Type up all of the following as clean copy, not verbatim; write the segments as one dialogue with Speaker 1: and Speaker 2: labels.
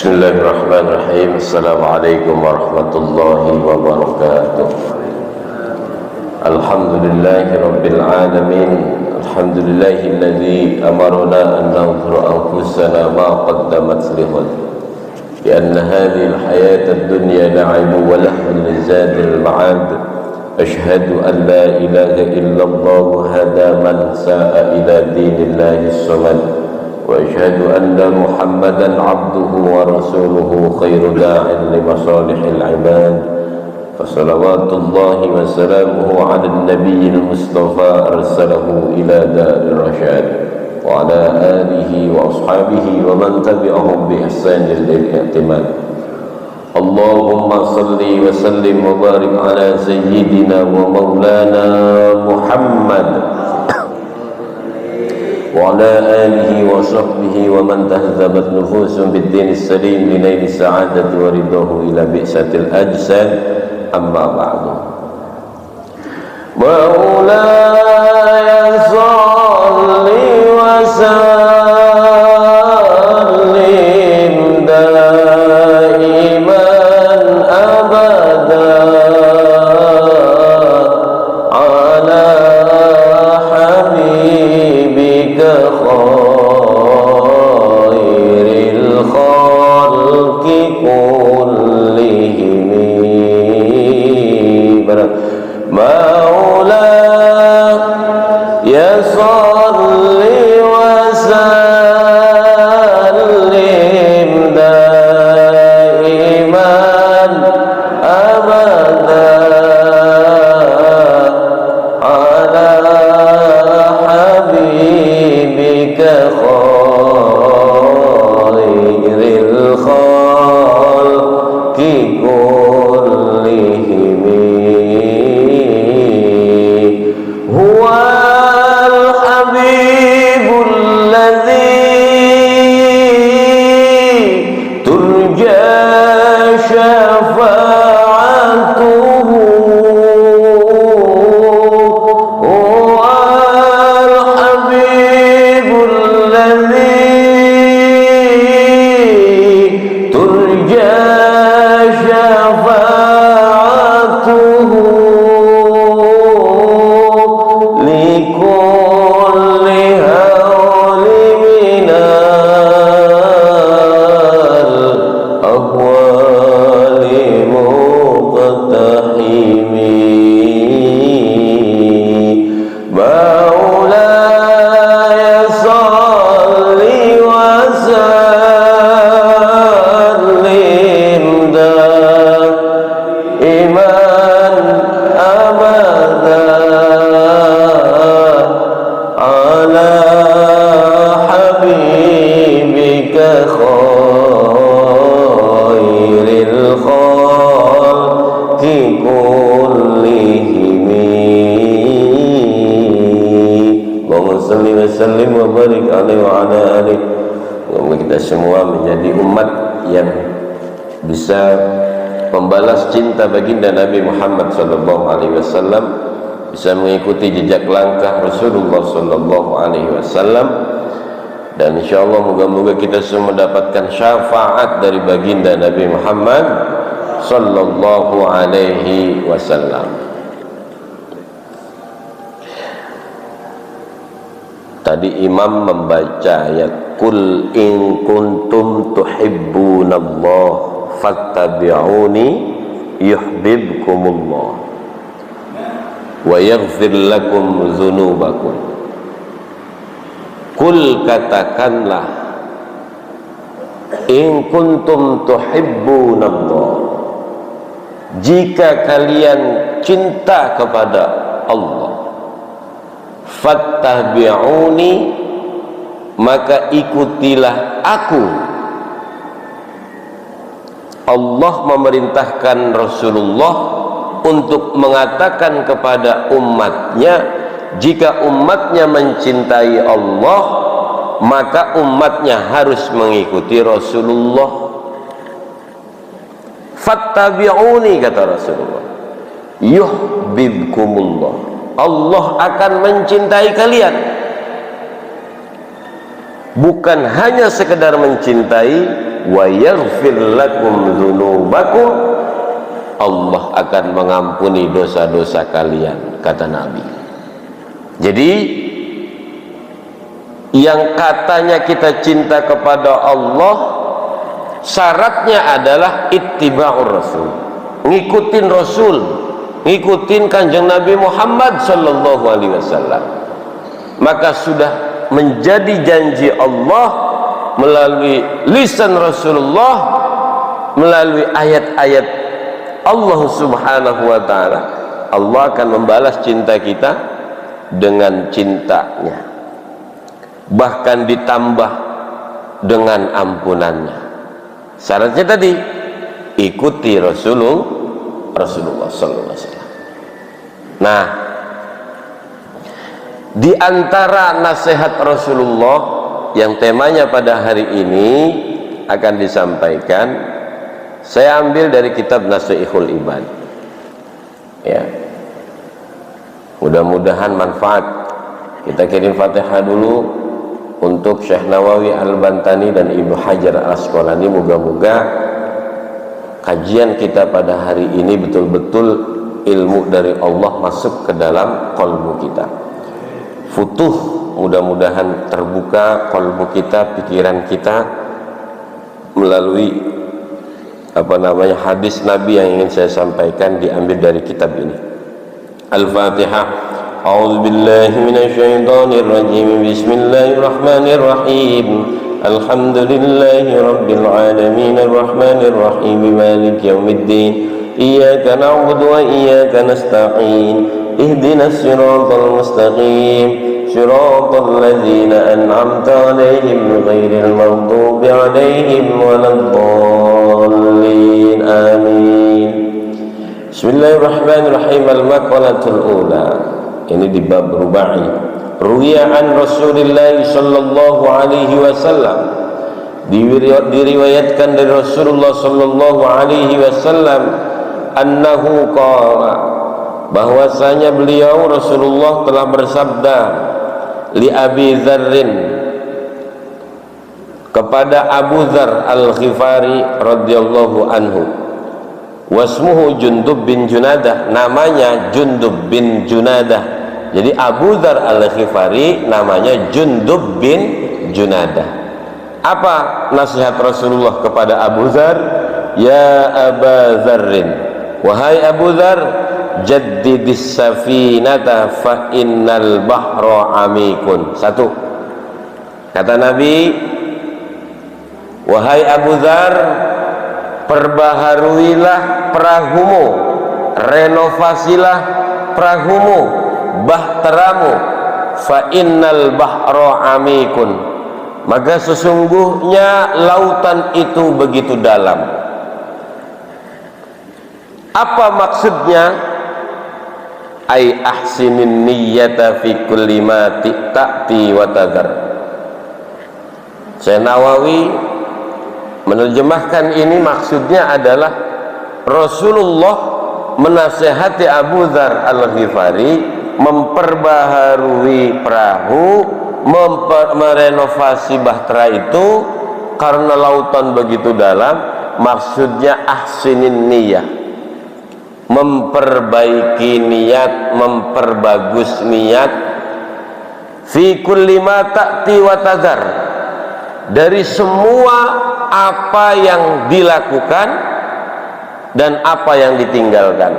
Speaker 1: Bismillahirrahmanirrahim. Assalamualaikum warahmatullahi wabarakatuh. Alhamdulillahi rabbil alamin. Alhamdulillahilladzi amarna an nanzura anfusana ma qaddamat lighad. Bi anna hadhihi al-hayata ad-dunya la'ibun wa lahwun lizadil ma'ad. Ashhadu an la ilaha illallah hada man sa'a ila dinillahi as-samad. وأشهد أن محمدا عبده ورسوله خير داع لمصالح العباد فصلوات الله وسلامه على النبي المصطفى أرسله إلى دار الرشاد وعلى آله وأصحابه ومن تبعهم بإحسان للاعتماد. اللهم صل وسلم وبارك على سيدنا ومولانا محمد وعلى آله وصحبه ومن تهذبت نفوسهم بالدين السليم لنيل السعادة ورضاه إلى بئسة الأجساد. أما بعد. مولاي صل وسلم دائما أبدا على حبيبك خير الخلق كلهم. مولاي صل وسلم دائما أبدا على حبيبك خير الخلق كلهم. هو الحبيب الذي ترجى شفاعته. هو الحبيب الذي ترجى شفاعته لكل هول من الأهوال مقتحم. مولاي صل وسلم دائما أبدا على حبيبك خير الخلق كلهم. اللهم صل وسلم وبارك عليه وعلى آله. Semoga kita semua menjadi umat yang bisa membalas cinta baginda Nabi Muhammad SAW, bisa mengikuti jejak langkah Rasulullah SAW, dan insyaallah moga-moga kita semua mendapatkan syafaat dari baginda Nabi Muhammad SAW. Tadi imam membaca ayat Qul in kuntum tuhibbunallah fattabi'uni yuhibbukumullah wa yaghfir lakum dzunubakum. Qul, katakanlah, in kuntum tuhibbunallah, jika kalian cinta kepada Allah, fattabi'uni, maka ikutilah aku. Allah memerintahkan Rasulullah untuk mengatakan kepada umatnya, jika umatnya mencintai Allah, maka umatnya harus mengikuti Rasulullah. Fattabi'uni, kata Rasulullah, yuhibbukumullah, Allah akan mencintai kalian. bukan hanya sekedar mencintai, wa yaghfir lakum dzunubakum, Allah akan mengampuni dosa-dosa kalian, kata Nabi. Jadi yang katanya kita cinta kepada Allah, syaratnya adalah ittiba'ur rasul, ngikutin Rasul, ngikutin kanjeng Nabi Muhammad sallallahu alaihi wasallam. Maka sudah menjadi janji Allah melalui lisan Rasulullah, melalui ayat-ayat Allah subhanahu wa ta'ala, Allah akan membalas cinta kita dengan cintanya, bahkan ditambah dengan ampunannya. Syaratnya tadi ikuti Rasulullah sallallahu alaihi wasallam. Nah, di antara nasihat Rasulullah yang temanya pada hari ini akan disampaikan, saya ambil dari kitab Nasihatul Ibad. Ya, mudah-mudahan manfaat. Kita kirim Fatihah dulu untuk Syekh Nawawi Al-Bantani dan Ibnu Hajar Al-Asqalani. Moga-moga kajian kita pada hari ini betul-betul ilmu dari Allah masuk ke dalam qalbu kita. Futuh, mudah-mudahan terbuka qalbu kita, pikiran kita melalui hadis Nabi yang ingin saya sampaikan, diambil dari kitab ini. Al-Fatihah. A'udzu billahi minasyaitonir rajim. Bismillahirrahmanirrahim. Alhamdulillahi rabbil alamin arrahmanir rahim maliki yaumiddin. Iyyaka na'budu wa iyyaka nasta'in. Ihdinas siratal mustaqim. Siratal ladzina an'amta 'alaihim ghairil maghdubi 'alaihim waladdallin. Amin. Bismillahirrahmanirrahim. Al-maqalatul ula. Ini di bab rubai. Ruwiya an Rasulillah sallallahu alaihi wasallam, diriwayatkan dari Rasulullah sallallahu alaihi wasallam, annahu qala, bahwasanya beliau Rasulullah telah bersabda, li Abi Dzarrin, kepada Abu Dzar Al-Ghifari radhiyallahu anhu, wasmuhu Jundub bin Junadah, namanya Jundub bin Junadah. Jadi Abu Dzar Al-Ghifari namanya Jundub bin Junadah. Apa nasihat Rasulullah kepada Abu Dzar? Ya Aba Dzarrin, wahai Abu Dzar, jaddidis safinata fa innal bahra amikun. Satu, kata Nabi, wahai Abu Dzar, perbaharuilah perahumu, renovasilah perahumu, bahteramu, fa innal bahra amikun, maka sesungguhnya lautan itu begitu dalam. Apa maksudnya? Ai ahsinin niyyata fi kulli ma ta'ti wa tadhar. Syekh Nawawi menerjemahkan ini, maksudnya adalah Rasulullah menasihati Abu Dzar Al-Ghifari memperbaharui perahu, merenovasi bahtera itu karena lautan begitu dalam. Maksudnya ahsinin niyah, memperbaiki niat, memperbagus niat, fi kulli ma ta'ti wa tadhar, dari semua apa yang dilakukan dan apa yang ditinggalkan.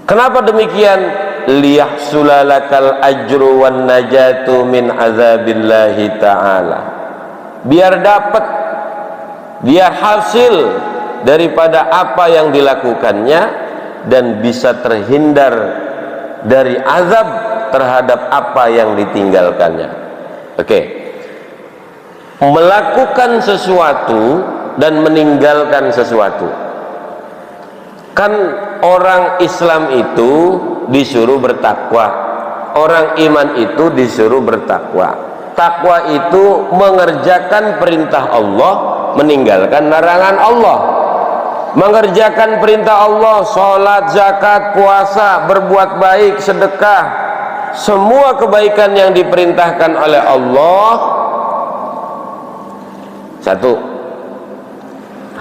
Speaker 1: Kenapa demikian? Liyahsulalakal ajru wan najatu min azabillahi ta'ala, biar dapat, biar hasil daripada apa yang dilakukannya dan bisa terhindar dari azab terhadap apa yang ditinggalkannya. Oke. Melakukan sesuatu dan meninggalkan sesuatu. Kan orang Islam itu disuruh bertakwa, orang iman itu disuruh bertakwa. Takwa itu mengerjakan perintah Allah, meninggalkan larangan Allah. Mengerjakan perintah Allah, sholat, zakat, puasa, berbuat baik, sedekah, semua kebaikan yang diperintahkan oleh Allah, Satu,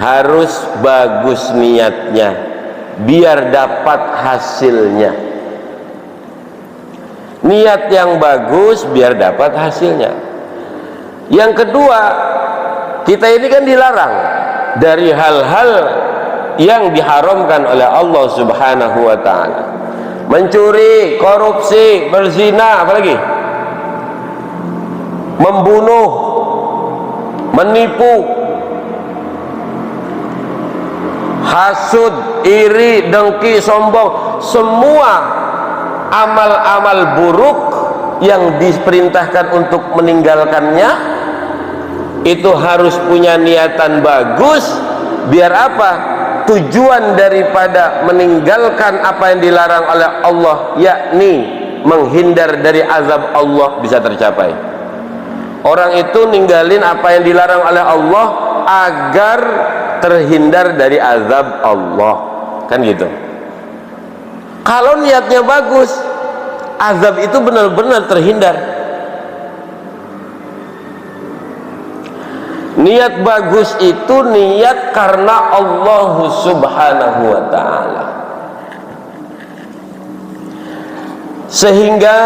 Speaker 1: harus bagus niatnya biar dapat hasilnya. Niat yang bagus biar dapat hasilnya. Yang kedua, kita ini kan dilarang dari hal-hal yang diharamkan oleh Allah Subhanahu wa ta'ala. Mencuri, korupsi, berzina, apalagi membunuh, menipu, hasud, iri, dengki, sombong, semua amal-amal buruk yang diperintahkan untuk meninggalkannya itu harus punya niatan bagus. Biar apa? Tujuan daripada meninggalkan apa yang dilarang oleh Allah, yakni menghindar dari azab Allah, bisa tercapai. Orang itu ninggalin apa yang dilarang oleh Allah agar terhindar dari azab Allah, kan gitu. Kalau niatnya bagus, azab itu benar-benar terhindar. Niat bagus itu niat karena Allah Subhanahu wa ta'ala. Sehingga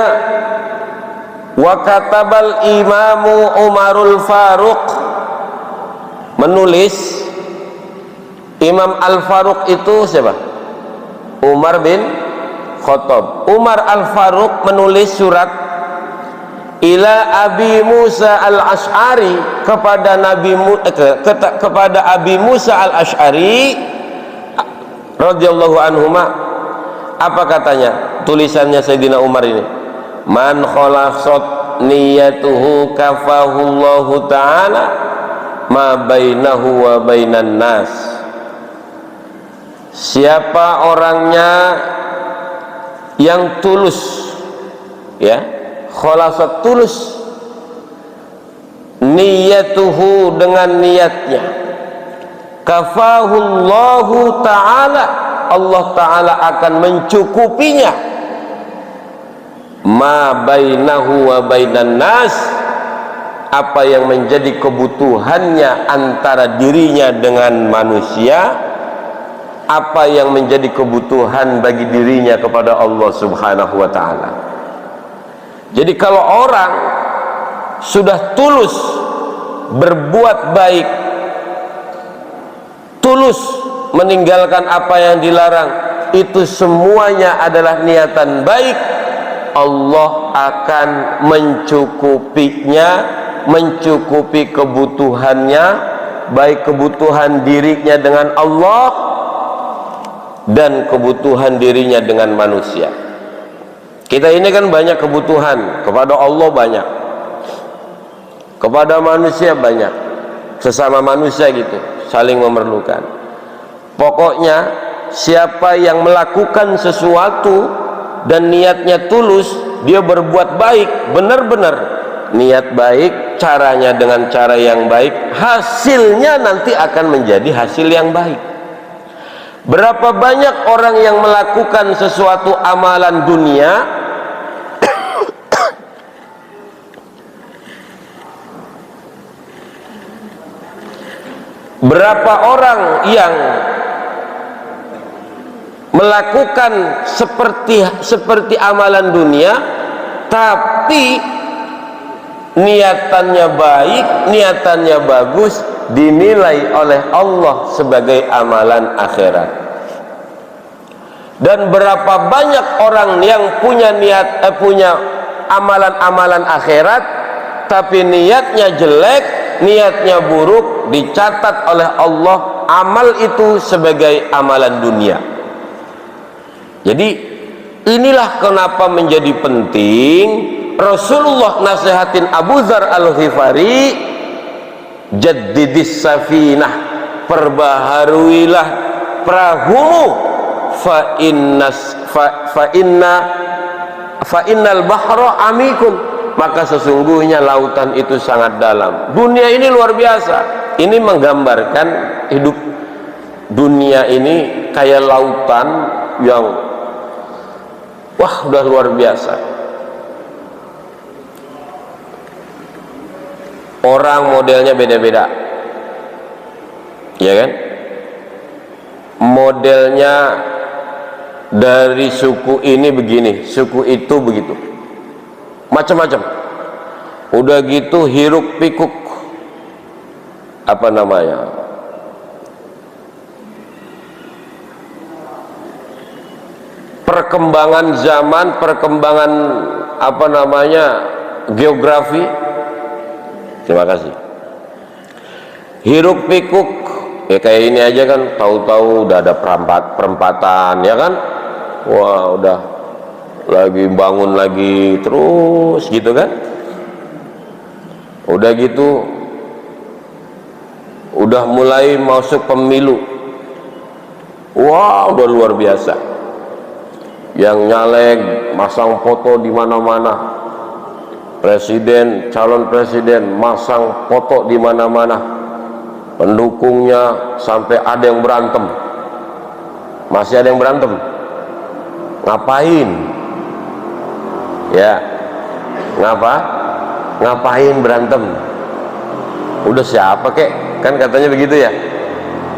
Speaker 1: wa katabal imamu Umarul Faruq menulis. Imam Al-Faruq itu siapa? Umar bin Khattab. Umar Al-Faruq menulis surat ila Abi Musa Al-Ash'ari kepada kepada Abi Musa Al-Ash'ari radhiyallahu anhuma. Apa katanya? Tulisannya Sayyidina Umar ini, man khalasat niyatuhu kafahullahu ta'ala ma bainahu wa bainan nas. Siapa orangnya yang tulus, ya, khalasat, tulus, niyatuhu dengan niatnya, kafahullahu ta'ala, Allah ta'ala akan mencukupinya, ma bainahu wa bainan nas, apa yang menjadi kebutuhannya antara dirinya dengan manusia, apa yang menjadi kebutuhan bagi dirinya kepada Allah Subhanahu wa ta'ala. Jadi kalau orang sudah tulus berbuat baik, tulus meninggalkan apa yang dilarang, itu semuanya adalah niatan baik, Allah akan mencukupinya, mencukupi kebutuhannya, baik kebutuhan dirinya dengan Allah dan kebutuhan dirinya dengan manusia. Kita ini kan banyak kebutuhan, kepada Allah banyak, kepada manusia banyak, sesama manusia gitu, saling memerlukan. Pokoknya siapa yang melakukan sesuatu dan niatnya tulus, dia berbuat baik, benar-benar niat baik, caranya dengan cara yang baik, hasilnya nanti akan menjadi hasil yang baik. Berapa banyak orang yang melakukan sesuatu amalan dunia berapa orang yang melakukan seperti amalan dunia, tapi niatannya baik, niatannya bagus, dinilai oleh Allah sebagai amalan akhirat. Dan berapa banyak orang yang punya punya amalan-amalan akhirat, tapi niatnya jelek, niatnya buruk, dicatat oleh Allah amal itu sebagai amalan dunia. Jadi inilah kenapa menjadi penting Rasulullah nasihatin Abu Dzar Al-Ghifari, jaddidis safinah, perbaharuilah perahumu, fa innal bahra amikum, maka sesungguhnya lautan itu sangat dalam. Dunia ini luar biasa. Ini menggambarkan hidup dunia ini kayak lautan yang wah, udah luar biasa. Orang modelnya beda-beda, ya kan? Modelnya dari suku ini begini, suku itu begitu, macam-macam. Udah gitu hiruk pikuk apa namanya, perkembangan zaman, perkembangan apa namanya, geografi. Terima kasih. Hiruk pikuk ya kayak ini aja kan, tahu-tahu udah ada perempatan ya kan, wah udah lagi bangun lagi terus gitu kan. Udah gitu udah mulai masuk pemilu, wah udah luar biasa. Yang nyalek masang foto di mana-mana, presiden, calon presiden masang foto di mana-mana, pendukungnya sampai ada yang berantem. Masih ada yang berantem. Ngapain? Ya, ngapain berantem? Udah siapa kek? Kan katanya begitu ya.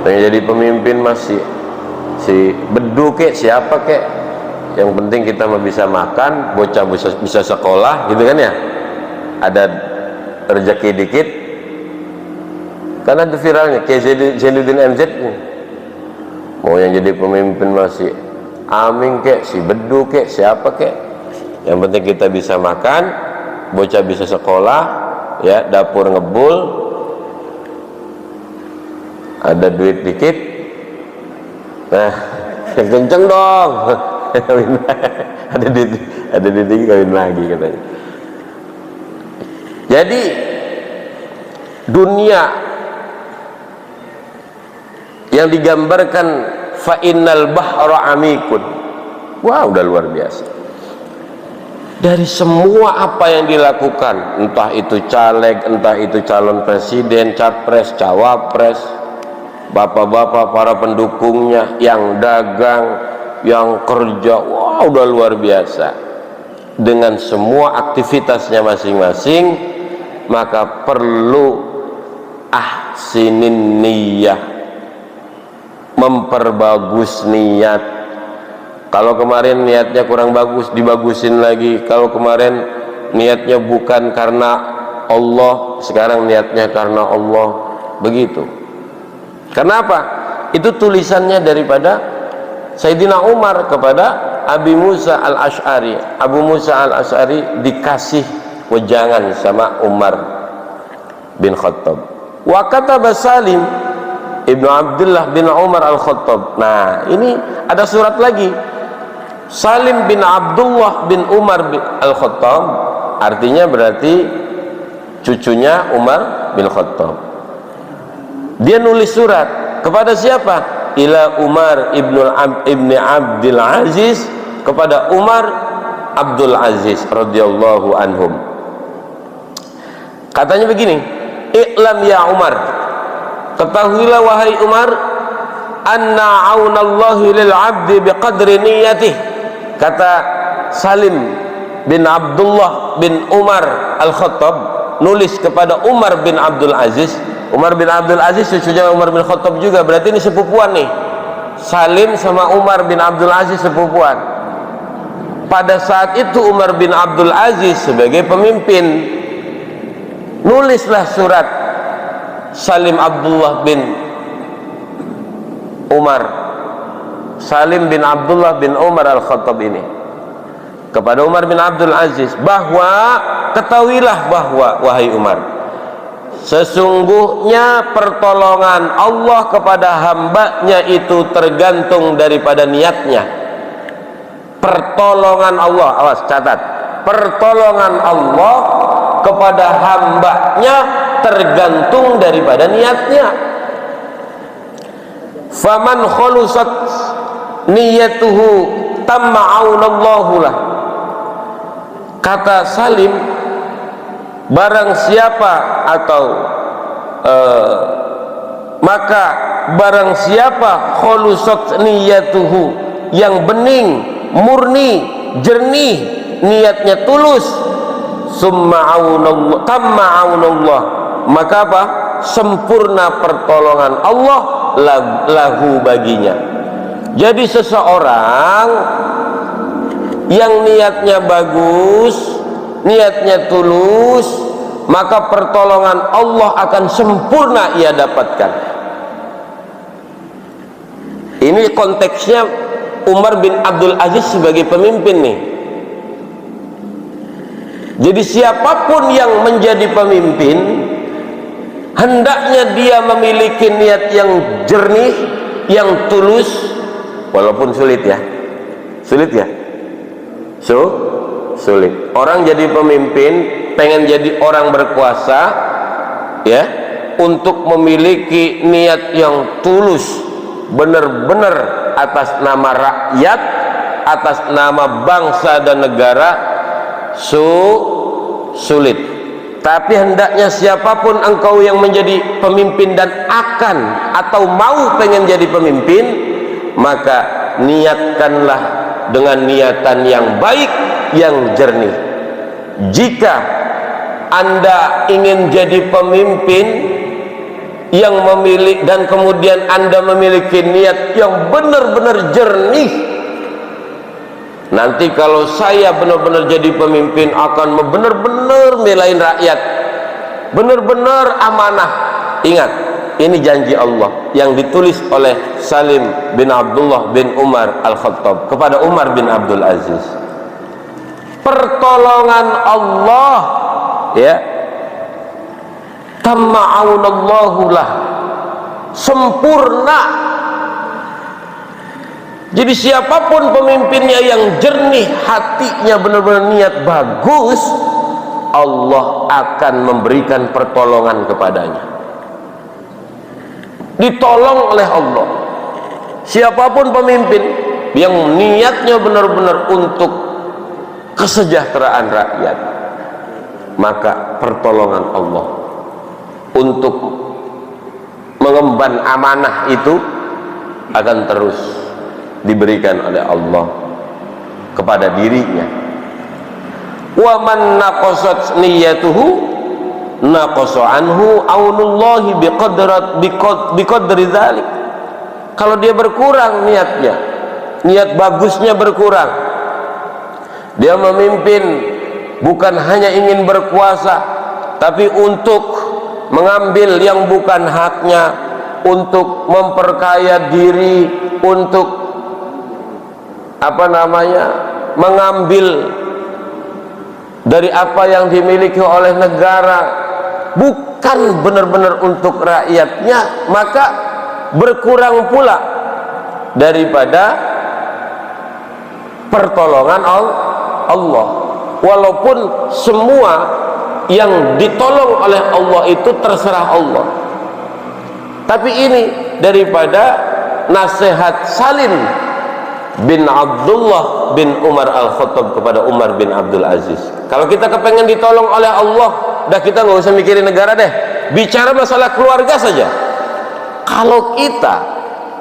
Speaker 1: Yang jadi pemimpin masih si bedu kek, siapa kek? Yang penting kita bisa makan, bocah bisa sekolah, gitu kan ya. Ada rezeki dikit. Karena itu viralnya kayak Zainuddin MZ mau yang jadi pemimpin masih Aming kek, si bedu kek, siapa kek, yang penting kita bisa makan, bocah bisa sekolah, ya, dapur ngebul, ada duit dikit, nah yang kenceng dong. ada duit dikit kawin lagi katanya. Jadi dunia yang digambarkan fa innal bahra amikun, wah udah luar biasa. Dari semua apa yang dilakukan, entah itu caleg, entah itu calon presiden, capres, cawapres, bapak-bapak para pendukungnya, yang dagang, yang kerja, wah udah luar biasa. Dengan semua aktivitasnya masing-masing, maka perlu ahsinin niyah, memperbagus niat. Kalau kemarin niatnya kurang bagus, dibagusin lagi. Kalau kemarin niatnya bukan karena Allah, sekarang niatnya karena Allah. Begitu. Kenapa? Itu tulisannya daripada Sayyidina Umar kepada Abi Musa al-Ash'ari. Abu Musa al-Ash'ari dikasih wejangan sama Umar bin Khattab. Wa kataba Salim Ibnu Abdullah bin Umar al-Khattab. Nah, ini ada surat lagi. Salim bin Abdullah bin Umar al-Khattab, artinya berarti cucunya Umar bin Khattab. Dia nulis surat kepada siapa? Ila Umar ibni Abdul Aziz, kepada Umar Abdul Aziz radhiyallahu anhum. Katanya begini, "I'lam ya Umar, ketahuilah wahai Umar, anna aunallahi lil 'abdi biqadri niyyatih." Kata Salim bin Abdullah bin Umar al-Khattab nulis kepada Umar bin Abdul Aziz. Umar bin Abdul Aziz cucunya Umar bin Khattab juga, berarti ini sepupuan nih. Salim sama Umar bin Abdul Aziz sepupuan. Pada saat itu Umar bin Abdul Aziz sebagai pemimpin, nulislah surat Salim Abdullah bin Umar, Salim bin Abdullah bin Umar al-Khattab ini kepada Umar bin Abdul Aziz, bahwa ketahuilah bahwa wahai Umar, sesungguhnya pertolongan Allah kepada hambanya itu tergantung daripada niatnya. Pertolongan Allah, awas catat, pertolongan Allah kepada hambanya tergantung daripada niatnya. Faman khalusat niyatuhu tamma aunallahu lah. Kata Salim, barang siapa atau maka barang siapa khalusat niyatuhu, yang bening, murni, jernih, niatnya tulus, summa aunallah, tamma aunallah, maka apa? sempurna pertolongan Allah lahu baginya. Jadi seseorang yang niatnya bagus, niatnya tulus, maka pertolongan Allah akan sempurna ia dapatkan. Ini konteksnya Umar bin Abdul Aziz sebagai pemimpin nih. Jadi siapapun yang menjadi pemimpin, hendaknya dia memiliki niat yang jernih, yang tulus, walaupun sulit ya. Sulit ya? Sulit. Orang jadi pemimpin, pengen jadi orang berkuasa, ya, untuk memiliki niat yang tulus, benar-benar atas nama rakyat, atas nama bangsa dan negara, sulit. Tapi hendaknya siapapun engkau yang menjadi pemimpin dan akan atau mau pengen jadi pemimpin, maka niatkanlah dengan niatan yang baik, yang jernih. Jika Anda ingin jadi pemimpin yang memiliki, dan kemudian Anda memiliki niat yang benar-benar jernih, nanti kalau saya benar-benar jadi pemimpin akan benar-benar belain rakyat, benar-benar amanah. Ingat, ini janji Allah yang ditulis oleh Salim bin Abdullah bin Umar Al-Khattab kepada Umar bin Abdul Aziz. Pertolongan Allah, ya, tamma'aunallahu lah, sempurna. Jadi siapapun pemimpinnya yang jernih hatinya, benar-benar niat bagus, Allah akan memberikan pertolongan kepadanya, ditolong oleh Allah. Siapapun pemimpin yang niatnya benar-benar untuk kesejahteraan rakyat, maka pertolongan Allah untuk mengemban amanah itu akan terus diberikan oleh Allah kepada dirinya. Wa man naqasat niyyatuhu naqasa anhu aunullahi biqadri dzalik. Kalau dia berkurang niatnya, niat bagusnya berkurang, dia memimpin bukan hanya ingin berkuasa, tapi untuk mengambil yang bukan haknya, untuk memperkaya diri, untuk mengambil dari apa yang dimiliki oleh negara, bukan benar-benar untuk rakyatnya, maka berkurang pula daripada pertolongan Allah. Walaupun semua yang ditolong oleh Allah itu terserah Allah, tapi ini daripada nasihat Salim bin Abdullah bin Umar Al-Khattab kepada Umar bin Abdul Aziz. Kalau kita kepengen ditolong oleh Allah, dah kita nggak usah mikirin negara deh, bicara masalah keluarga saja. Kalau kita,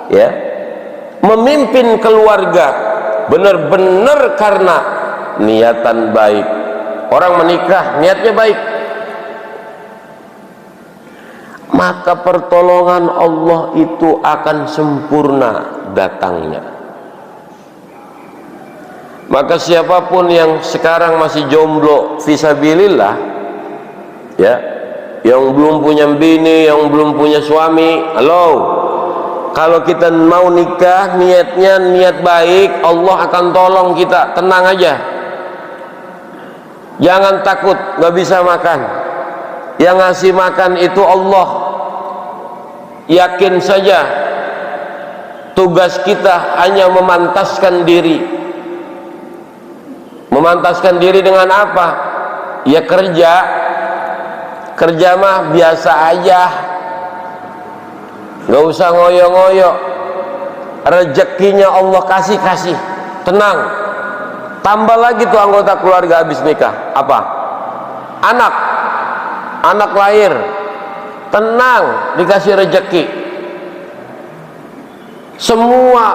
Speaker 1: ya, memimpin keluarga benar-benar karena niatan baik, orang menikah niatnya baik, maka pertolongan Allah itu akan sempurna datangnya. Maka siapapun yang sekarang masih jomblo fisabilillah, ya, yang belum punya bini, yang belum punya suami, halo, kalau kita mau nikah, niatnya niat baik, Allah akan tolong kita. Tenang aja, jangan takut nggak bisa makan, yang ngasih makan itu Allah. Yakin saja, tugas kita hanya memantaskan diri. Memantaskan diri dengan apa? Ya kerja mah biasa aja, nggak usah ngoyo-ngoyo. Rezekinya Allah kasih, tenang. Tambah lagi tuh anggota keluarga habis nikah, apa? Anak lahir, tenang, dikasih rezeki. Semua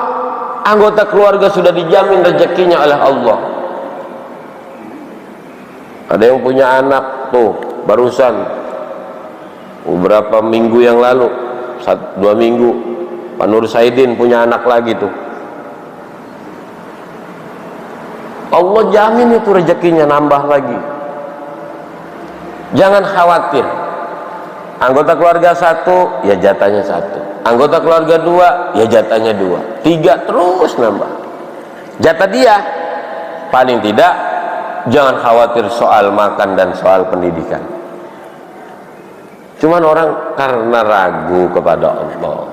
Speaker 1: anggota keluarga sudah dijamin rezekinya oleh Allah. Ada yang punya anak tuh barusan beberapa minggu yang lalu, 2 minggu, Pak Nur Saidin punya anak lagi tuh. Allah jamin itu rezekinya nambah lagi. Jangan khawatir. Anggota keluarga 1, ya jatahnya 1. Anggota keluarga 2, ya jatahnya 2. 3 terus nambah. Jatah dia. Paling tidak jangan khawatir soal makan dan soal pendidikan. Cuman orang karena ragu kepada Allah,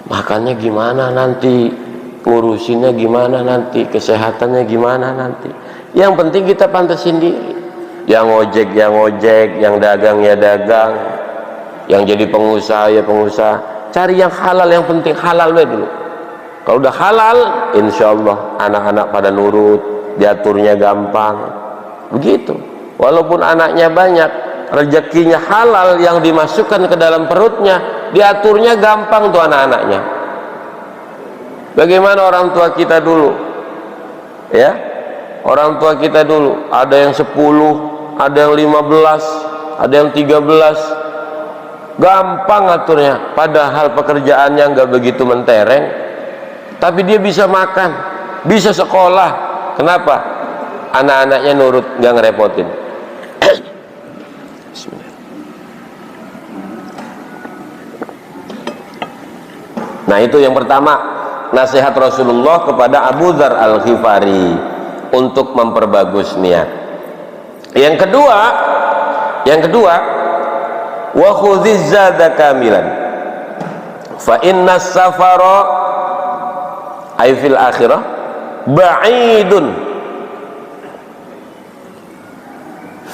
Speaker 1: makannya gimana nanti, ngurusinnya gimana nanti, kesehatannya gimana nanti. Yang penting kita pantasin diri. Yang ojek, yang dagang ya dagang, yang jadi pengusaha ya pengusaha. Cari yang halal, yang penting halal dulu. Kalau udah halal, insya Allah anak-anak pada nurut, diaturnya gampang. Begitu. Walaupun anaknya banyak, rezekinya halal yang dimasukkan ke dalam perutnya, diaturnya gampang tuh anak-anaknya. Bagaimana orang tua kita dulu? Ya, orang tua kita dulu ada yang 10, ada yang 15, ada yang 13, gampang aturnya. Padahal pekerjaannya nggak begitu mentereng, tapi dia bisa makan, bisa sekolah. Kenapa? Anak-anaknya nurut, nggak ngerepotin. Nah, itu yang pertama, nasihat Rasulullah kepada Abu Dzar Al-Ghifari untuk memperbagus niat. Yang kedua, wa khudziz zada kamilan fa inna safara ay fil akhirah ba'idun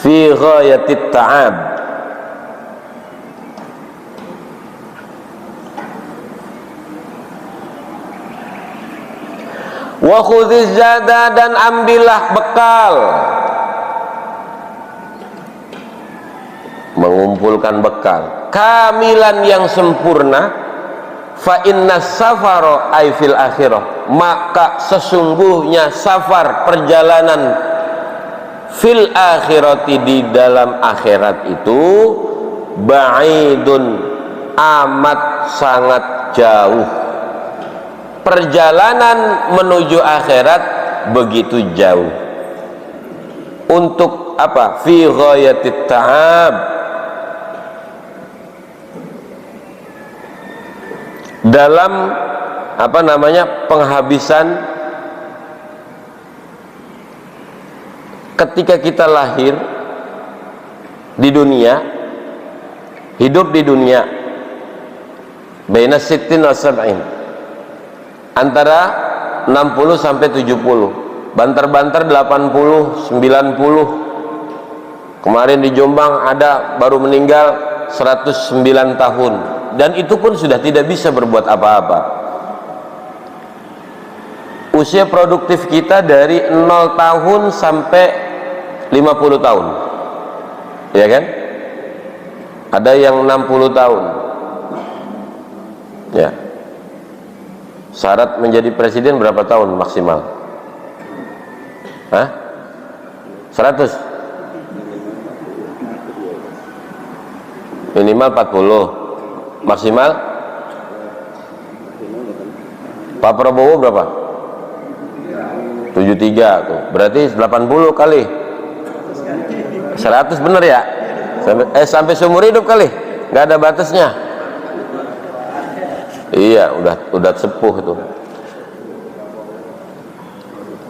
Speaker 1: fi ghayatit ta'ab. Wa khudziz zada, dan ambillah bekal, mengumpulkan bekal kamilan yang sempurna, fa inna safara ay fil akhirah, maka sesungguhnya safar, perjalanan, fil akhirati, di dalam akhirat itu, ba'idun, amat sangat jauh. Perjalanan menuju akhirat begitu jauh. Untuk apa? Fi ghayatit ta'ab, dalam apa namanya, penghabisan. Ketika kita lahir di dunia, hidup di dunia, baina sittin wa sab'in, antara 60 sampai 70, banter-banter 80, 90. Kemarin di Jombang ada baru meninggal 109 tahun, dan itu pun sudah tidak bisa berbuat apa-apa. Usia produktif kita dari 0 tahun sampai 50 tahun, ya kan? Ada yang 60 tahun. Ya. Syarat menjadi presiden berapa tahun maksimal? Hah? 100? Minimal 40. Maksimal? Pak Prabowo berapa? 73 tuh. Berarti 80 kali 100, bener ya? Sampai seumur hidup kali, nggak ada batasnya. Iya, udah sepuh itu.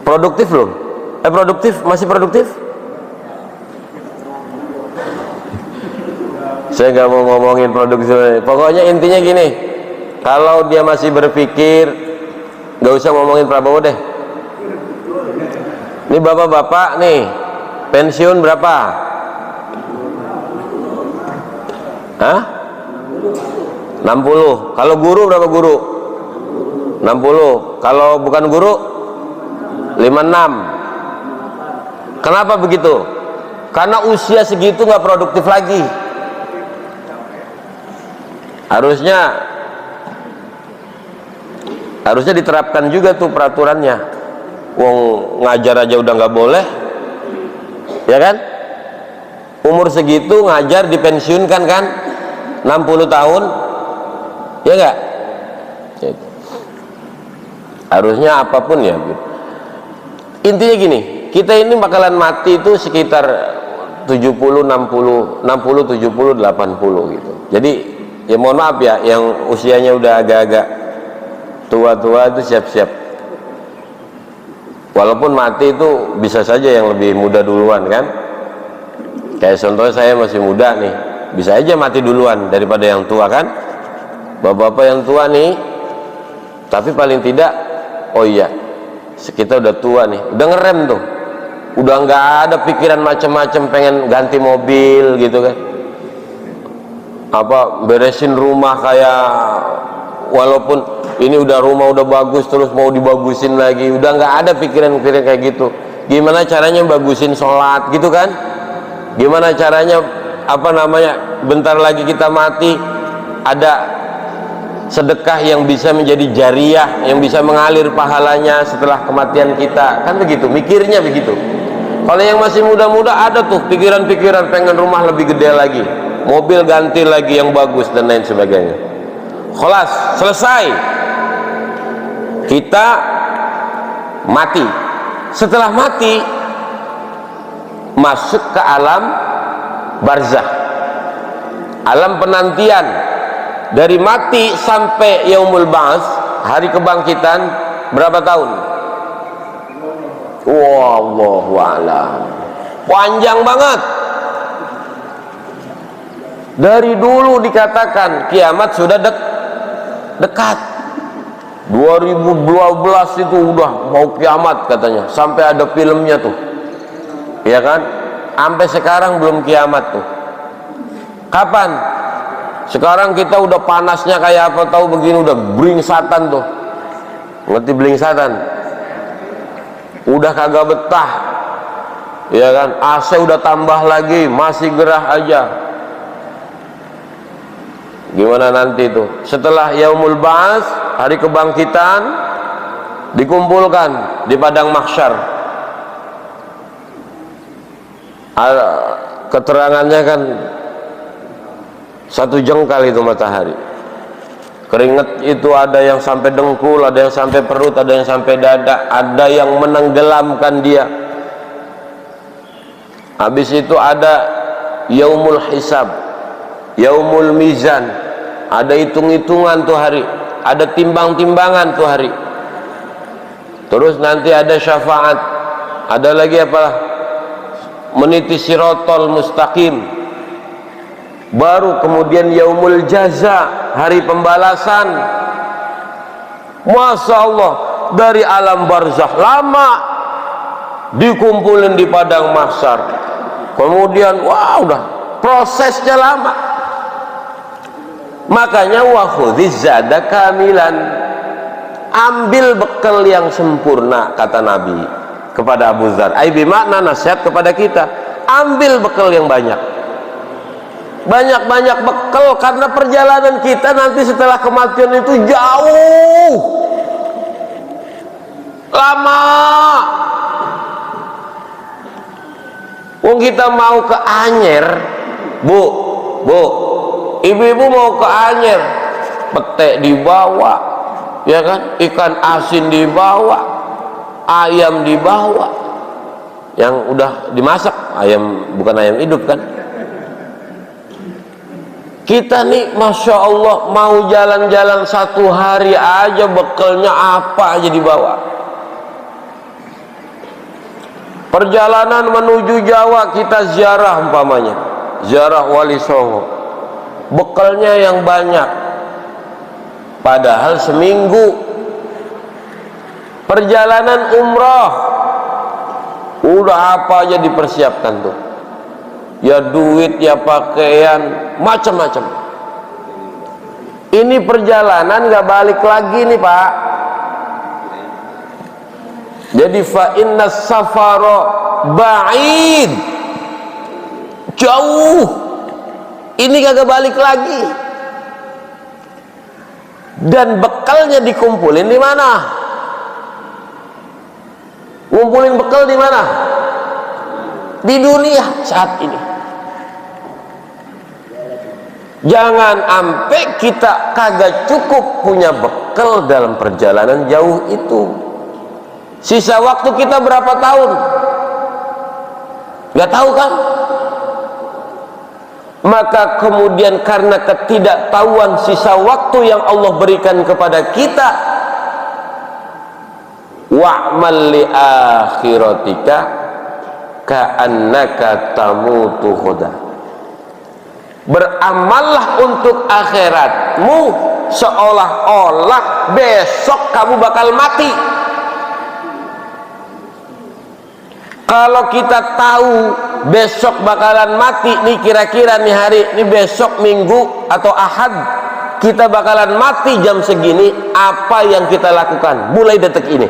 Speaker 1: Produktif loh. Produktif, masih produktif? Saya nggak mau ngomongin produktif. Pokoknya intinya gini, kalau dia masih berpikir, nggak usah ngomongin Prabowo deh. Ini bapak-bapak nih, pensiun berapa? Hah? 60. Kalau guru berapa guru? 60. Kalau bukan guru 56. Kenapa begitu? Karena usia segitu nggak produktif lagi. Harusnya diterapkan juga tuh peraturannya. Wong ngajar aja udah nggak boleh, ya kan? umur segitu ngajar dipensiunkan kan 60 tahun, ya enggak? Harusnya apapun ya. Intinya gini, kita ini bakalan mati itu sekitar 70, 60, 70, 80 gitu. Jadi ya mohon maaf ya, yang usianya udah agak-agak tua-tua itu siap-siap. Walaupun mati itu bisa saja yang lebih muda duluan kan. Kayak contohnya saya masih muda nih, bisa aja mati duluan daripada yang tua kan. Bapak-bapak yang tua nih, tapi paling tidak, oh iya, kita udah tua nih, udah ngerem tuh, udah nggak ada pikiran macam-macam pengen ganti mobil gitu kan, apa beresin rumah kayak, walaupun ini udah rumah udah bagus terus mau dibagusin lagi, udah nggak ada pikiran-pikiran kayak gitu. Gimana caranya bagusin sholat gitu kan, gimana caranya apa namanya, bentar lagi kita mati ada sedekah yang bisa menjadi jariah, yang bisa mengalir pahalanya setelah kematian kita, kan begitu mikirnya begitu. Kalau yang masih muda-muda ada tuh pikiran-pikiran pengen rumah lebih gede lagi, mobil ganti lagi yang bagus dan lain sebagainya. Khalas, selesai, kita mati. Setelah mati masuk ke alam barzakh, alam penantian. Dari mati sampai yaumul ba'ats, hari kebangkitan, berapa tahun? Wallahu a'lam. Panjang banget. Dari dulu dikatakan kiamat sudah dekat. 2012 itu udah mau kiamat katanya, sampai ada filmnya tuh, ya kan? Sampai sekarang belum kiamat tuh. Kapan? Sekarang kita udah panasnya kayak apa tahu begini, udah blingsatan tuh. Ngerti blingsatan? Udah kagak betah, ya kan? AC udah tambah lagi, masih gerah aja. Gimana nanti tuh? Setelah yaumul ba'ats, hari kebangkitan, dikumpulkan di padang mahsyar. Keterangannya kan 1 jengkal itu matahari. Keringat itu ada yang sampai dengkul, ada yang sampai perut, ada yang sampai dada, ada yang menenggelamkan dia. Habis itu ada yaumul hisab, yaumul mizan, ada hitung-hitungan tuh hari, ada timbang-timbangan tuh hari. Terus nanti ada syafaat, ada lagi apa? Meniti sirotol mustaqim. Baru kemudian yaumul jaza, hari pembalasan. Masya Allah, dari alam barzakh lama dikumpulin di padang mahsyar. Kemudian wah, udah prosesnya lama. Makanya wa khudhiz zada kamilan, ambil bekal yang sempurna, kata Nabi kepada Abu Dzar. Ai bimakna nasihat kepada kita, ambil bekal yang banyak. Banyak-banyak bekal, karena perjalanan kita nanti setelah kematian itu jauh, lama. Wong kita mau ke Anyer, bu, ibu-ibu mau ke Anyer, petek dibawa, ya kan, ikan asin dibawa, ayam dibawa, yang udah dimasak, ayam bukan ayam hidup kan. Kita nih Masya Allah mau jalan-jalan 1 hari aja bekalnya apa aja dibawa. Perjalanan menuju Jawa kita ziarah umpamanya, ziarah Wali Songo, bekalnya yang banyak, padahal seminggu. Perjalanan umrah udah apa aja dipersiapkan tuh, ya duit, ya pakaian, macam-macam. Ini perjalanan nggak balik lagi nih Pak. Jadi fa inna safara ba'id, jauh, ini kagak balik lagi. Dan bekalnya dikumpulin di mana? Ngumpulin bekal di mana? Di dunia saat ini. Jangan sampai kita kagak cukup punya bekal dalam perjalanan jauh itu. Sisa waktu kita berapa tahun? Gak tahu kan? Maka kemudian karena ketidaktahuan sisa waktu yang Allah berikan kepada kita, wa'mal li akhiratika ka'annaka tamutu ghadan. Beramallah untuk akhiratmu seolah-olah besok kamu bakal mati. Kalau kita tahu besok bakalan mati nih, kira-kira nih hari ini besok Minggu atau Ahad kita bakalan mati jam segini, apa yang kita lakukan mulai detik ini?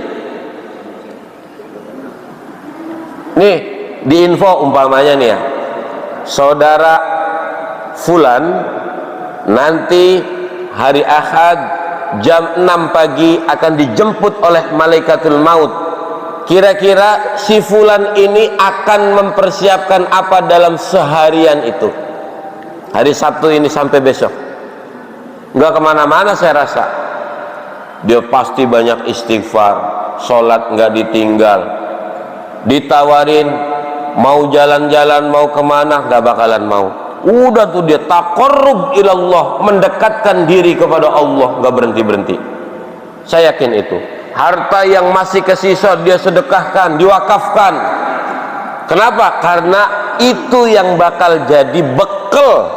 Speaker 1: Nih diinfo umpamanya nih ya, saudara fulan nanti hari Ahad jam 6 pagi akan dijemput oleh malaikatul maut. Kira-kira si fulan ini akan mempersiapkan apa dalam seharian itu, hari Sabtu ini sampai besok? Nggak kemana-mana saya rasa. Dia pasti banyak istighfar, sholat nggak ditinggal. Ditawarin mau jalan-jalan mau kemana, nggak bakalan mau. Udah tuh dia taqarrub ilallah, mendekatkan diri kepada Allah, nggak berhenti-berhenti. Saya yakin itu. Harta yang masih kesisa dia sedekahkan, diwakafkan. Kenapa? Karena itu yang bakal jadi bekal.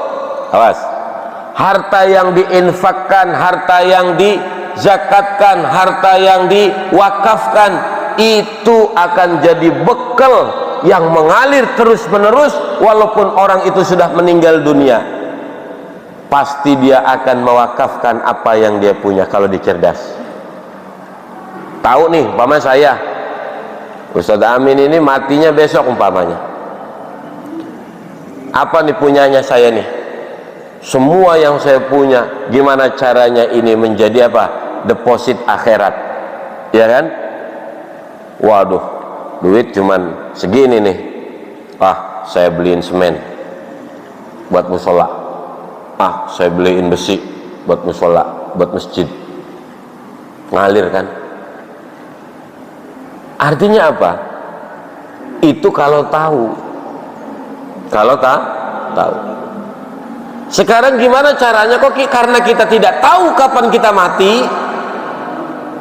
Speaker 1: Awas. Harta yang diinfakkan, harta yang dizakatkan, harta yang diwakafkan, itu akan jadi bekal yang mengalir terus-menerus walaupun orang itu sudah meninggal dunia. Pasti dia akan mewakafkan apa yang dia punya kalau dicerdas. Tahu nih, umpama saya Ustadz Amin ini matinya besok umpamanya, apa nih punyanya saya nih? Semua yang saya punya, gimana caranya ini menjadi apa? Deposit akhirat, ya kan? Waduh, duit cuman segini nih. Ah, saya beliin semen buat musola. Ah, saya beliin besi buat musola, buat masjid. Ngalir kan? Artinya apa? Itu kalau tahu. Kalau tahu. Sekarang gimana caranya? Kok karena kita tidak tahu kapan kita mati,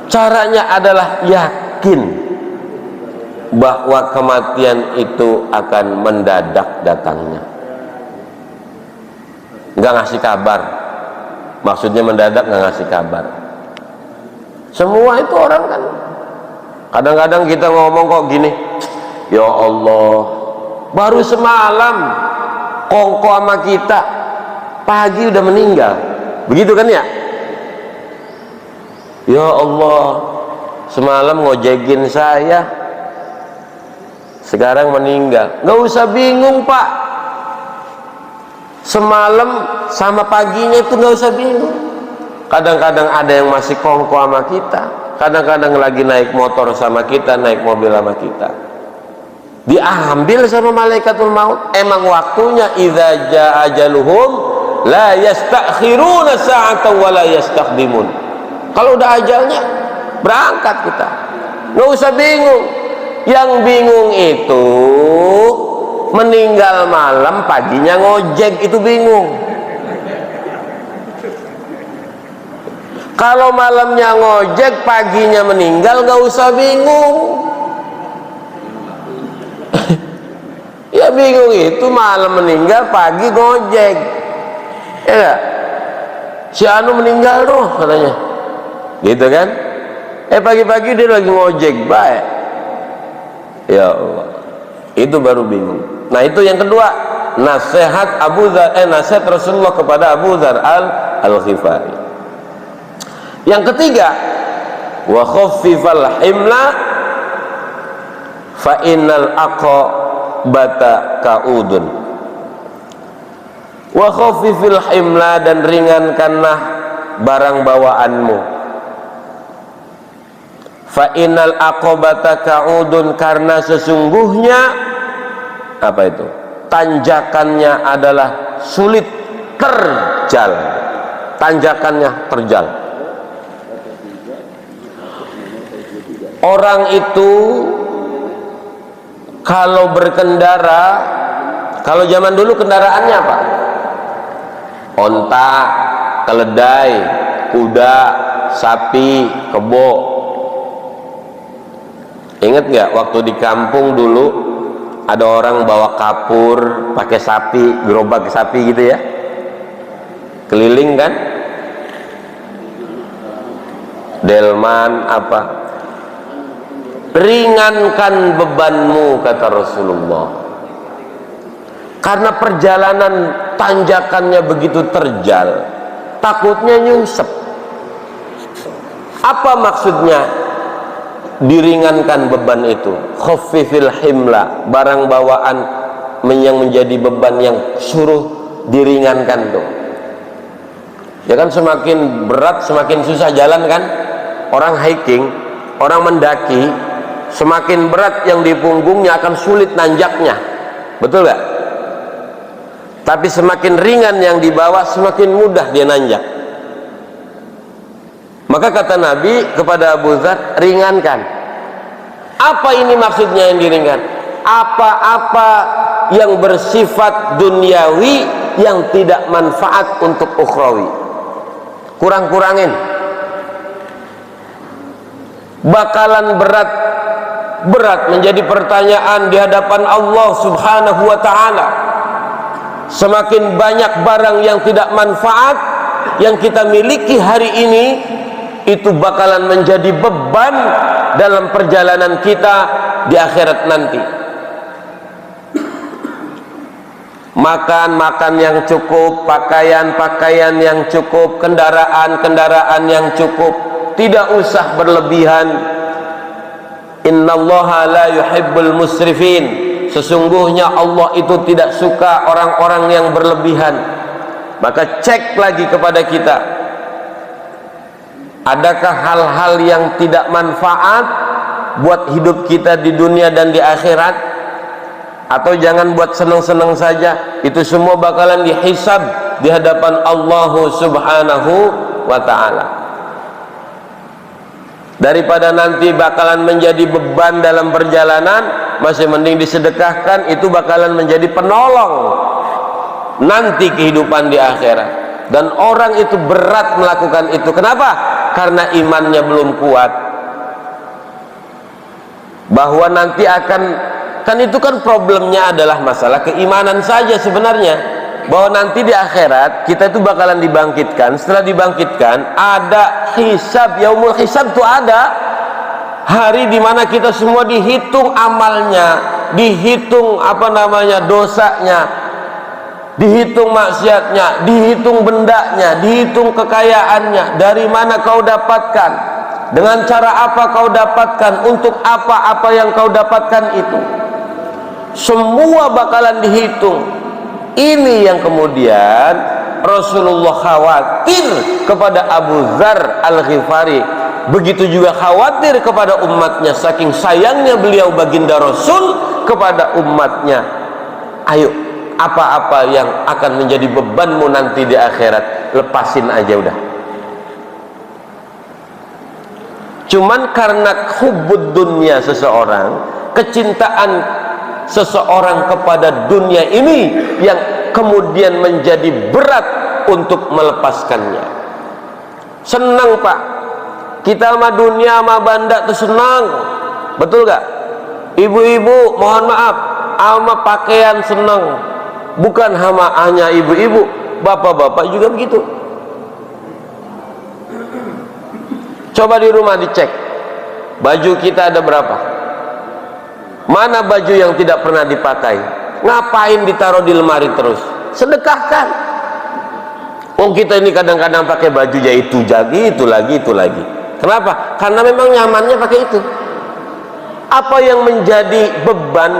Speaker 1: caranya adalah yakin bahwa kematian itu akan mendadak datangnya. Nggak ngasih kabar. Maksudnya mendadak, nggak ngasih kabar. Semua itu orang kan, kadang-kadang kita ngomong kok gini, ya Allah, baru semalam kongko sama kita, pagi udah meninggal, begitu kan ya? Ya Allah, semalam ngojekin saya, sekarang meninggal. Nggak usah bingung Pak, semalam sama paginya itu nggak usah bingung. Kadang-kadang ada yang masih kongko sama kita, kadang-kadang lagi naik motor sama kita, naik mobil sama kita, diambil sama malaikatul maut. Emang waktunya, idza jaa ajaluhum la yastakhiruna sa'atan wa la yastaqdimun. Kalau udah ajalnya, berangkat kita, nggak usah bingung. Yang bingung itu meninggal malam, paginya ngojek, itu bingung. Kalau malamnya ngojek, paginya meninggal, nggak usah bingung. Ya bingung itu malam meninggal, pagi ngojek, ya gak? Si Anu meninggal tuh katanya, gitu kan? Pagi-pagi dia lagi ngojek, baik. Ya Allah, itu baru bingung. Nah itu yang kedua, nasihat nasihat Rasulullah kepada Abu Dzar al-Ghifari. Yang ketiga, wa khaffifal himla fa innal aqabata kaudun. Wa khaffifil himla, dan ringankanlah barang bawaanmu. Fa innal aqabata kaudun, karena sesungguhnya apa itu? Tanjakannya adalah sulit, terjal, tanjakannya terjal. Orang itu kalau berkendara, kalau zaman dulu kendaraannya apa? Onta, keledai, kuda, sapi, kebo. Ingat nggak waktu di kampung dulu ada orang bawa kapur pakai sapi, gerobak sapi gitu ya, keliling kan, delman apa, ringankan bebanmu kata Rasulullah, karena perjalanan tanjakannya begitu terjal, takutnya nyungsep. Apa maksudnya diringankan beban itu? Khaffifil himla, barang bawaan yang menjadi beban yang suruh diringankan tuh. Ya kan, semakin berat semakin susah jalan kan. Orang hiking, orang mendaki, semakin berat yang di punggungnya akan sulit nanjaknya, betul gak? Tapi semakin ringan yang dibawa semakin mudah dia nanjak. Maka kata Nabi kepada Abu Dzar, ringankan. Apa ini maksudnya yang diringan? Apa-apa yang bersifat duniawi yang tidak manfaat untuk ukhrawi, kurang-kurangin. Bakalan berat menjadi pertanyaan di hadapan Allah Subhanahu wa ta'ala. Semakin banyak barang yang tidak manfaat yang kita miliki hari ini, itu bakalan menjadi beban dalam perjalanan kita di akhirat nanti. Makan yang cukup, pakaian yang cukup, kendaraan yang cukup, tidak usah berlebihan. Innallaha la yuhibbul musrifin, sesungguhnya Allah itu tidak suka orang-orang yang berlebihan. Maka cek lagi kepada kita, adakah hal-hal yang tidak manfaat buat hidup kita di dunia dan di akhirat? Atau jangan buat senang-senang saja, itu semua bakalan dihisab di hadapan Allah Subhanahu wa ta'ala. Daripada nanti bakalan menjadi beban dalam perjalanan, masih mending disedekahkan, itu bakalan menjadi penolong nanti kehidupan di akhirat. Dan orang itu berat melakukan itu. Kenapa? Karena imannya belum kuat, bahwa nanti akan, kan itu kan problemnya adalah masalah keimanan saja sebenarnya, bahwa nanti di akhirat kita itu bakalan dibangkitkan. Setelah dibangkitkan ada hisab, yaumul hisab itu ada hari dimana kita semua dihitung amalnya, dihitung dosanya, dihitung maksiatnya, dihitung bendanya, dihitung kekayaannya, dari mana kau dapatkan, dengan cara apa kau dapatkan, untuk apa yang kau dapatkan, itu semua bakalan dihitung. Ini yang kemudian Rasulullah khawatir kepada Abu Dzar Al-Ghifari, begitu juga khawatir kepada umatnya, saking sayangnya beliau baginda Rasul kepada umatnya. Ayo, apa-apa yang akan menjadi bebanmu nanti di akhirat, lepasin aja udah. Cuman karena hubbud dunya seseorang, kecintaan seseorang kepada dunia ini yang kemudian menjadi berat untuk melepaskannya. Senang pak, kita sama dunia sama banda tuh senang, betul gak? Ibu-ibu mohon maaf, sama pakaian senang. Bukan hanya ibu-ibu, bapak-bapak juga begitu. Coba di rumah dicek, baju kita ada berapa? Mana baju yang tidak pernah dipakai? Ngapain ditaruh di lemari terus? Sedekahkan. Oh, kita ini kadang-kadang pakai baju ya itu lagi. Kenapa? Karena memang nyamannya pakai itu. Apa yang menjadi beban,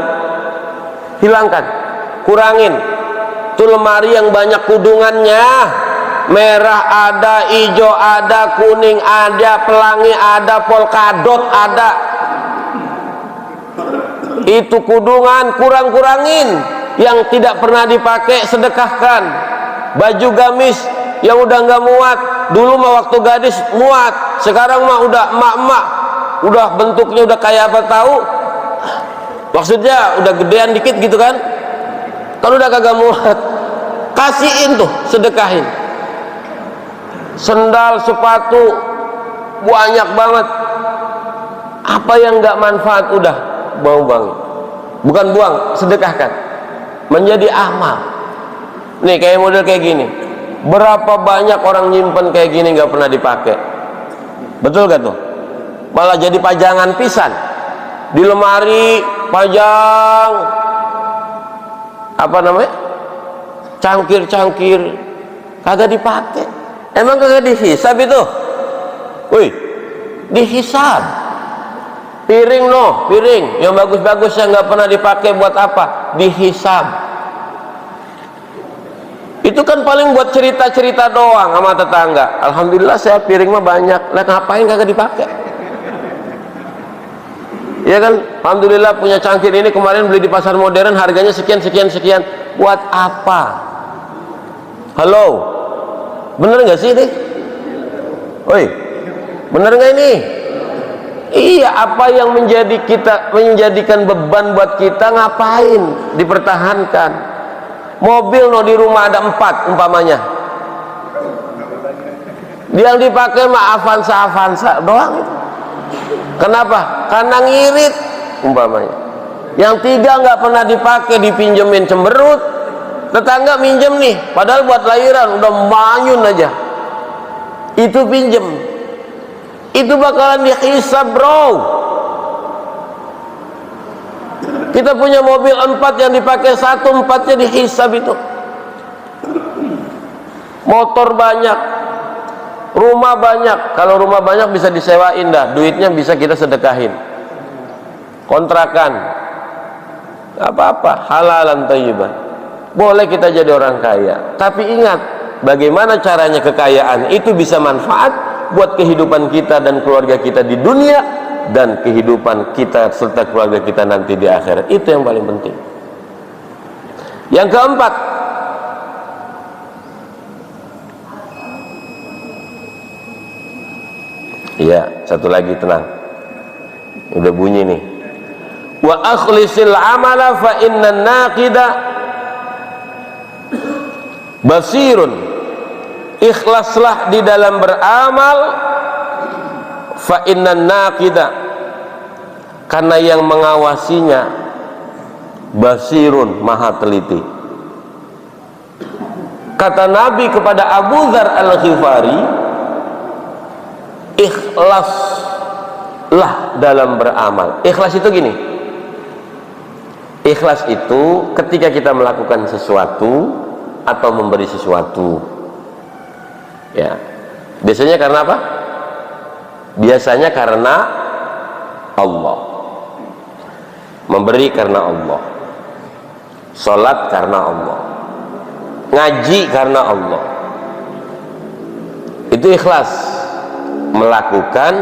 Speaker 1: hilangkan, kurangin. Itu lemari yang banyak kudungannya, merah ada, hijau ada, kuning ada, pelangi ada, polkadot ada. Itu kudungan kurang-kurangin, yang tidak pernah dipakai sedekahkan. Baju gamis yang udah nggak muat. Dulu mah waktu gadis muat, sekarang mah udah emak-emak, udah bentuknya udah kayak apa tahu, maksudnya udah gedean dikit gitu kan, udah kagak muat. Kasihin tuh, sedekahin. Sendal, sepatu banyak banget. Apa yang nggak manfaat udah buang-buang. Bukan buang, sedekahkan menjadi amal. Nih kayak model kayak gini, berapa banyak orang nyimpen kayak gini nggak pernah dipakai, betul gak tuh? Malah jadi pajangan pisan di lemari, pajang apa namanya, cangkir-cangkir, kagak dipakai. Emang kagak dihisab itu? Wih, dihisab. Piring piring yang bagus-bagus yang nggak pernah dipakai buat apa? Dihisab. Itu kan paling buat cerita-cerita doang sama tetangga. Alhamdulillah saya piring mah banyak. Lah ngapain kagak dipakai? Ya kan? Alhamdulillah punya cangkir ini kemarin beli di pasar modern harganya sekian. Buat apa? Halo? Bener nggak sih ini? Oi, bener nggak ini? Iya, apa yang menjadikan beban buat kita ngapain dipertahankan? Mobil di rumah ada 4 umpamanya, yang dipakai mah Avanza doang itu. Kenapa? Karena ngirit umpamanya. Yang 3 nggak pernah dipakai, dipinjemin cemberut, tetangga minjem nih, padahal buat lahiran udah manyun aja, itu pinjem, itu bakalan dihisab bro. Kita punya mobil 4 yang dipakai 1, 4-nya dihisab itu. Motor banyak, rumah banyak. Kalau rumah banyak bisa disewain dah, duitnya bisa kita sedekahin. Kontrakan, apa-apa, halalan thayyiban. Boleh kita jadi orang kaya. Tapi ingat, bagaimana caranya kekayaan itu bisa manfaat buat kehidupan kita dan keluarga kita di dunia, dan kehidupan kita serta keluarga kita nanti di akhirat. Itu yang paling penting. Yang keempat, iya, satu lagi, tenang, udah bunyi nih. Wa akhlisil amala fa innan naqida basirun. Ikhlaslah di dalam beramal, fa innan naqida, karena yang mengawasinya basirun, maha teliti. Kata Nabi kepada Abu Dzar Al-Ghifari, ikhlaslah dalam beramal. Ikhlas itu gini, ikhlas itu ketika kita melakukan sesuatu atau memberi sesuatu, ya, biasanya karena apa? Biasanya karena Allah. Memberi karena Allah, sholat karena Allah, ngaji karena Allah. Itu ikhlas, melakukan,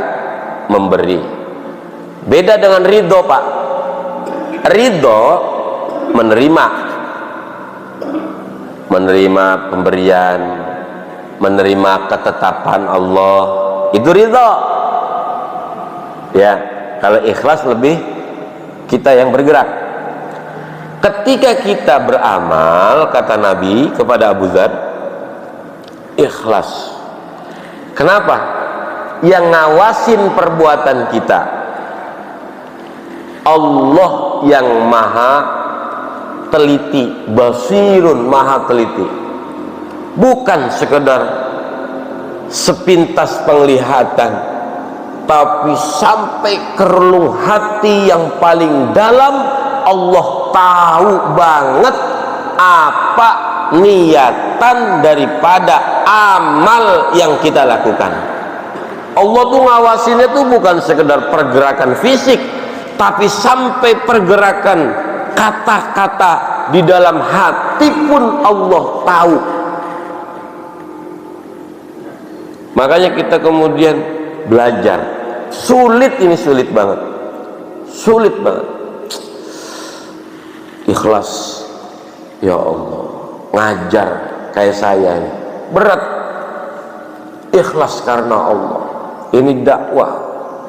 Speaker 1: memberi. Beda dengan ridho, Pak. Ridho menerima pemberian, menerima ketetapan Allah, itu ridho. Ya, kalau ikhlas lebih kita yang bergerak. Ketika kita beramal, kata Nabi kepada Abu Dzar, ikhlas. Kenapa? Yang ngawasin perbuatan kita Allah yang maha teliti, basirun, maha teliti. Bukan sekedar sepintas penglihatan, tapi sampai ke relung hati yang paling dalam. Allah tahu banget apa niatan daripada amal yang kita lakukan. Allah tuh ngawasinnya tuh bukan sekedar pergerakan fisik, tapi sampai pergerakan kata-kata di dalam hati pun Allah tahu. Makanya kita kemudian belajar. Sulit, ini sulit banget, sulit banget. Ikhlas, ya Allah, ngajar kayak saya ini berat. ikhlas karena Allah. Ini dakwah.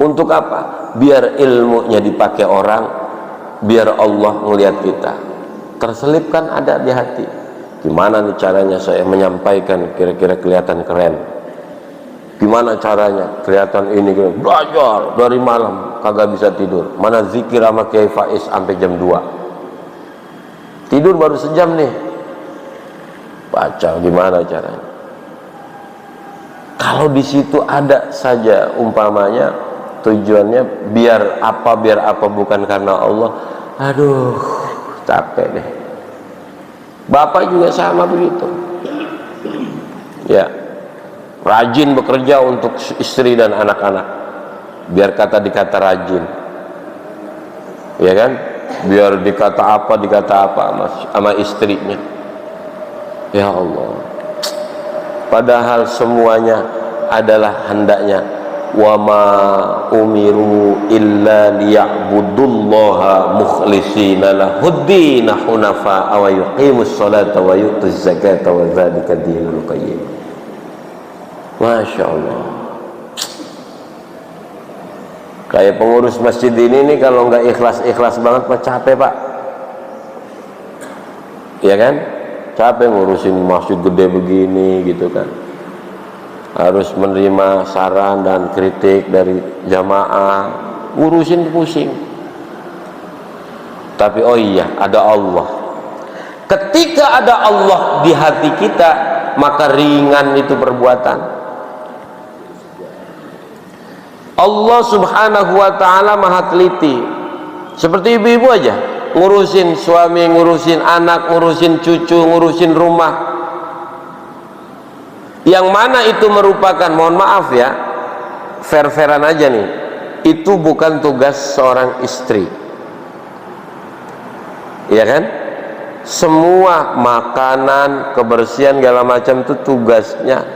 Speaker 1: Untuk apa? Biar ilmunya dipakai orang, biar Allah melihat kita. Terselipkan ada di hati. Gimana nih caranya saya menyampaikan kira-kira kelihatan keren? Gimana caranya kelihatan ini? Belajar dari malam kagak bisa tidur. Mana zikir sama Kiai Faiz sampai jam 2. Tidur baru sejam nih. Baca gimana caranya? Kalau di situ ada saja umpamanya tujuannya biar apa bukan karena Allah, aduh capek deh. Bapak juga sama begitu, ya, rajin bekerja untuk istri dan anak-anak, biar dikata rajin, ya kan, biar dikata apa sama istrinya. Ya Allah, padahal semuanya adalah hendaknya wa ma umiru illa liya'budullaha mukhlishina lahuddin hunafa wa yuqimus salata wa yutuz zakata wa dzalika dinul qayyim. Masya Allah. Kayak pengurus masjid ini nih, kalau nggak ikhlas banget mah capek Pak, ya kan? Capek ngurusin masjid gede begini gitu kan, harus menerima saran dan kritik dari jamaah, ngurusin pusing. Tapi oh iya, ada Allah. Ketika ada Allah di hati kita, maka ringan itu perbuatan. Allah subhanahu wa ta'ala maha teliti. Seperti ibu-ibu aja, ngurusin suami, ngurusin anak, ngurusin cucu, ngurusin rumah. Yang mana itu merupakan, mohon maaf ya, fair-fairan aja nih, itu bukan tugas seorang istri, ya kan? Semua makanan, kebersihan segala macam itu tugasnya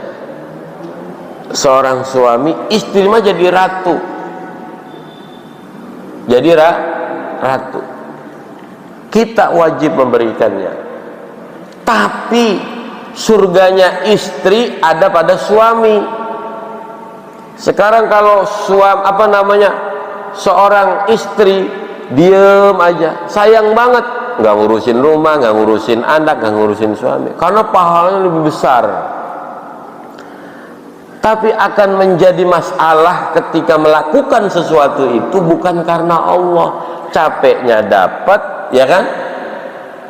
Speaker 1: seorang suami. Istri mah jadi ratu, jadi ratu. Kita wajib memberikannya. Tapi surganya istri ada pada suami. Sekarang kalau seorang istri diem aja, sayang banget, nggak ngurusin rumah, nggak ngurusin anak, nggak ngurusin suami, karena pahalanya lebih besar. Tapi akan menjadi masalah ketika melakukan sesuatu itu bukan karena Allah. Capeknya dapat, ya kan?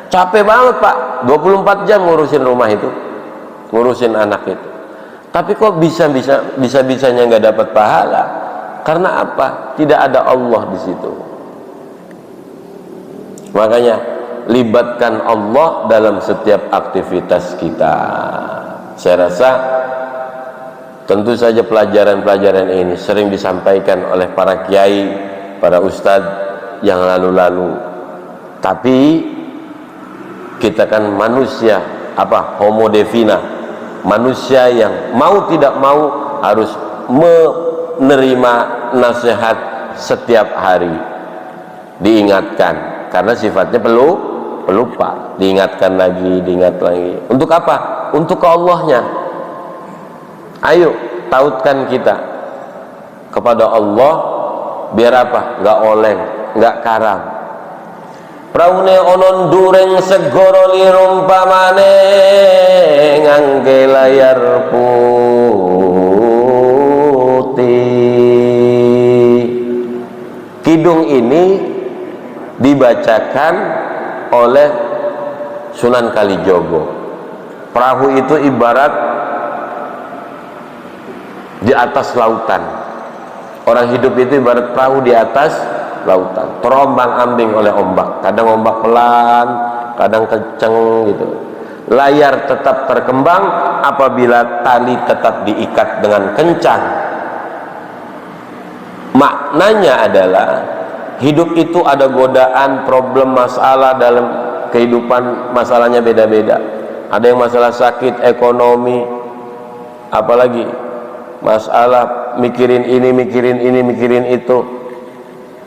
Speaker 1: Capek banget Pak, 24 jam ngurusin rumah itu, ngurusin anak itu. Tapi kok bisa-bisanya nggak dapat pahala? Karena apa? Tidak ada Allah di situ. Makanya libatkan Allah dalam setiap aktivitas kita. Saya rasa tentu saja pelajaran-pelajaran ini sering disampaikan oleh para kiai, para ustadz yang lalu-lalu. Tapi kita kan manusia, homo devina, manusia yang mau tidak mau harus menerima nasihat setiap hari, diingatkan, karena sifatnya pelupa, diingat lagi. Untuk apa? Untuk ke Allahnya. Ayo tautkan kita kepada Allah, biar apa? Nggak oleng, nggak karam. Praune onon dureng segoro lirumpamane ngangge layar putih. Kidung ini dibacakan oleh Sunan Kalijogo. Perahu itu ibarat di atas lautan. Orang hidup itu ibarat perahu di atas lautan, terombang-ambing oleh ombak. Kadang ombak pelan, kadang kenceng gitu. Layar tetap terkembang apabila tali tetap diikat dengan kencang. Maknanya adalah hidup itu ada godaan, problem, masalah dalam kehidupan, masalahnya beda-beda. Ada yang masalah sakit, ekonomi, apalagi masalah mikirin ini, mikirin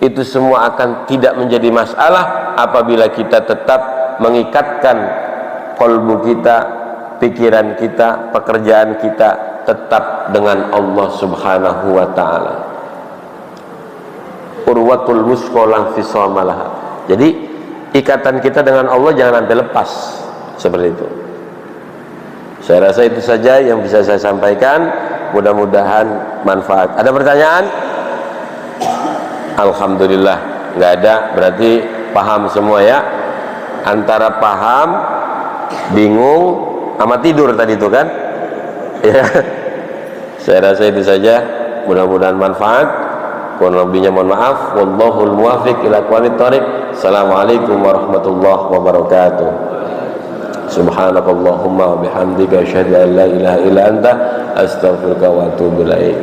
Speaker 1: itu semua akan tidak menjadi masalah apabila kita tetap mengikatkan kolbu kita, pikiran kita, pekerjaan kita tetap dengan Allah Subhanahu wa taala. Urwatul wusqa la fisama laha. Jadi ikatan kita dengan Allah jangan sampai lepas, seperti itu. Saya rasa itu saja yang bisa saya sampaikan, mudah-mudahan manfaat. Ada pertanyaan? Alhamdulillah nggak ada, berarti paham semua ya. Antara paham, bingung, sama tidur tadi itu kan ya. Saya rasa itu saja, mudah-mudahan manfaat. Kurang lebihnya mohon maaf. Wallahul muwaffiq ila aqwamit thoriq. Assalamualaikum warahmatullahi wabarakatuh. Subhanakallahumma wa bihamdika asyhadu an la ilaha illa anta astaghfiruka wa atubu ilaik.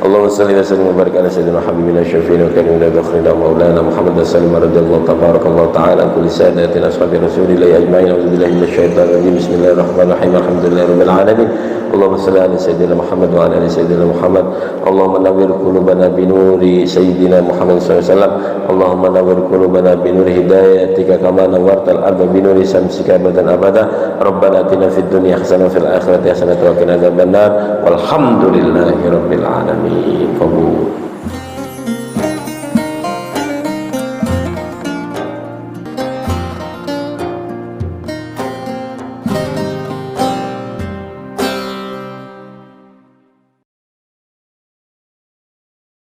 Speaker 1: Allahumma salli wa sallim wa barik ala sayyidina habibina syafiina wa karimina dakhrina maulana Muhammad sallallahu radhiyallahu tabarakallahu ta'ala kulli sadatina ashabi rasulillahi ajma'in. A'udzubillahi minasyaitonir rajim. Bismillahirrahmanirrahim. Alhamdulillahirabbil alamin. Allahumma salli ala sayyidina Muhammad wa ala ali sayyidina Muhammad. Allahumma nawwir qulubana bi nuri sayyidina Muhammad sallallahu alaihi wasallam. Allahumma nawwir qulubana bi nuri hidayatika kama nawwartal arda bi nuri samsika abadan abada. Rabbana atina fid dunya hasanah wa fil akhirati hasanah wa qina adzabannar. Walhamdulillahirabbil alamin. Kabul.